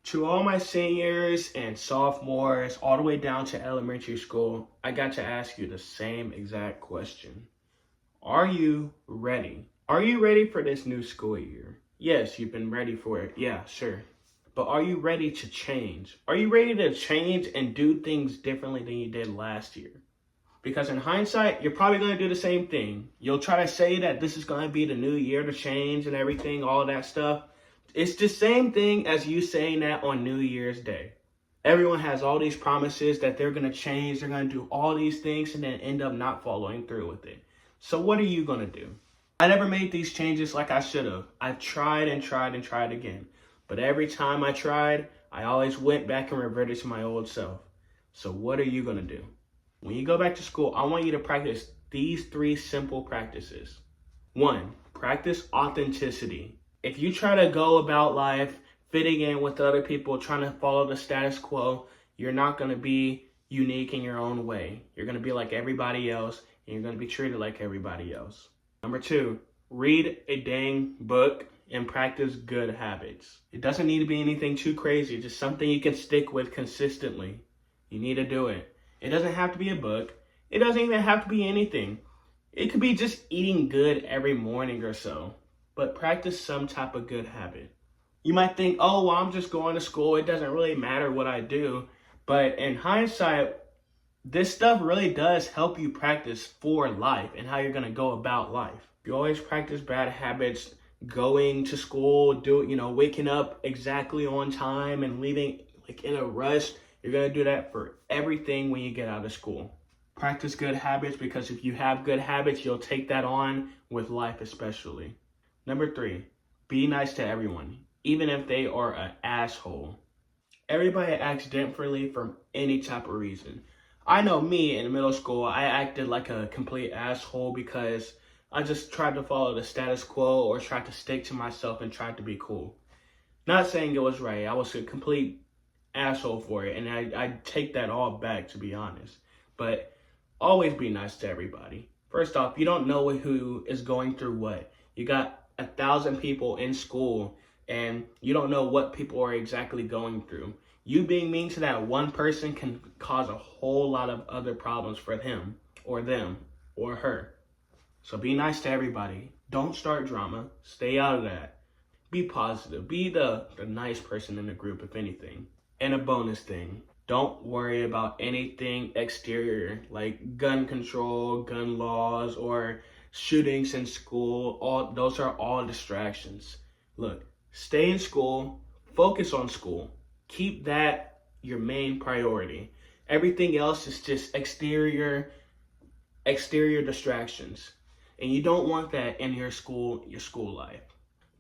To all my seniors and sophomores, all the way down to elementary school, I got to ask you the same exact question. Are you ready? Are you ready for this new school year? Yes, you've been ready for it. Yeah, sure. But are you ready to change? Are you ready to change and do things differently than you did last year? Because in hindsight, you're probably going to do the same thing. You'll try to say that this is going to be the new year to change and everything, all of that stuff. It's the same thing as you saying that on New Year's Day. Everyone has all these promises that they're going to change, they're going to do all these things, and then end up not following through with it. So what are you going to do? I never made these changes like I should have. I've tried and tried and tried again. But every time I tried, I always went back and reverted to my old self. So what are you going to do? When you go back to school, I want you to practice these 3 simple practices. 1, practice authenticity. If you try to go about life fitting in with other people, trying to follow the status quo, you're not going to be unique in your own way. You're going to be like everybody else, and you're going to be treated like everybody else. Number 2, read a dang book and practice good habits. It doesn't need to be anything too crazy, just something you can stick with consistently. You need to do it. It doesn't have to be a book. It doesn't even have to be anything. It could be just eating good every morning or so. But practice some type of good habit. You might think, oh, well, I'm just going to school. It doesn't really matter what I do. But in hindsight, this stuff really does help you practice for life and how you're going to go about life. If you always practice bad habits, going to school, waking up exactly on time and leaving like in a rush, you're going to do that for everything when you get out of school. Practice good habits, because if you have good habits, you'll take that on with life especially. Number 3, be nice to everyone, even if they are an asshole. Everybody acts differently for any type of reason. I know me in middle school, I acted like a complete asshole because I just tried to follow the status quo or tried to stick to myself and tried to be cool. Not saying it was right. I was a complete asshole for it, and I take that all back, to be honest. But always be nice to everybody. First off, you don't know who is going through what. You got 1,000 people in school, and you don't know what people are exactly going through. You being mean to that one person can cause a whole lot of other problems for him or them or her. So be nice to everybody. Don't start drama. Stay out of that. Be positive. Be the nice person in the group, if anything. And a bonus thing, don't worry about anything exterior like gun control, gun laws, or shootings in school. Those are all distractions. Look, stay in school, focus on school. Keep that your main priority. Everything else is just exterior distractions. And you don't want that in your school life.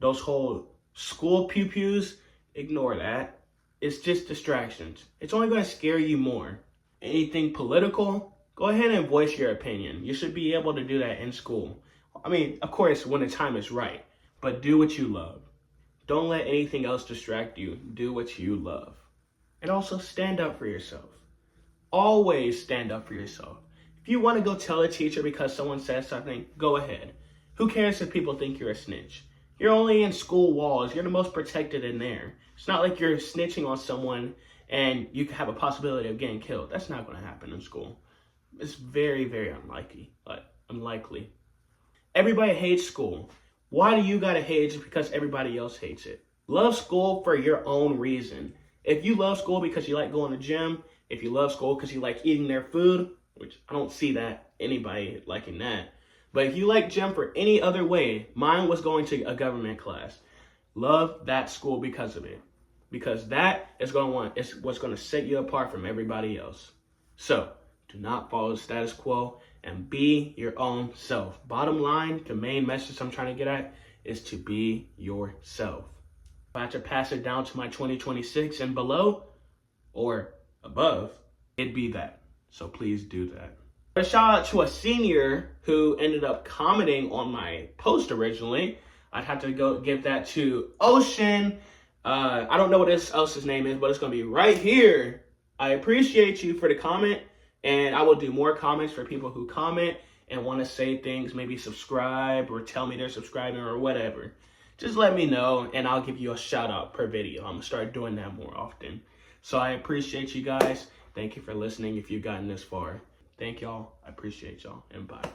Those whole school pew-pews, ignore that. It's just distractions. It's only going to scare you more. Anything political, go ahead and voice your opinion. You should be able to do that in school. I mean, of course, when the time is right, but do what you love. Don't let anything else distract you. Do what you love. And also stand up for yourself. Always stand up for yourself. If you want to go tell a teacher because someone says something, go ahead. Who cares if people think you're a snitch? You're only in school walls. You're the most protected in there. It's not like you're snitching on someone and you have a possibility of getting killed. That's not going to happen in school. It's very, very unlikely. Everybody hates school. Why do you got to hate it just because everybody else hates it? Love school for your own reason. If you love school because you like going to the gym, if you love school because you like eating their food, which I don't see that anybody liking that. But if you like gym for any other way, mine was going to a government class. Love that school because of it. Because that is what's going to set you apart from everybody else. So, do not follow the status quo and be your own self. Bottom line, the main message I'm trying to get at is to be yourself. If I had to pass it down to my 2026 and below or above, it'd be that. So please do that. A shout out to a senior who ended up commenting on my post originally. I'd have to go give that to Ocean. I don't know what this else's name is, but it's going to be right here. I appreciate you for the comment, and I will do more comments for people who comment and want to say things, maybe subscribe or tell me they're subscribing or whatever. just let me know and I'll give you a shout out per video. I'm gonna start doing that more often. So I appreciate you guys. Thank you for listening if you've gotten this far. Thank y'all. I appreciate y'all, and bye.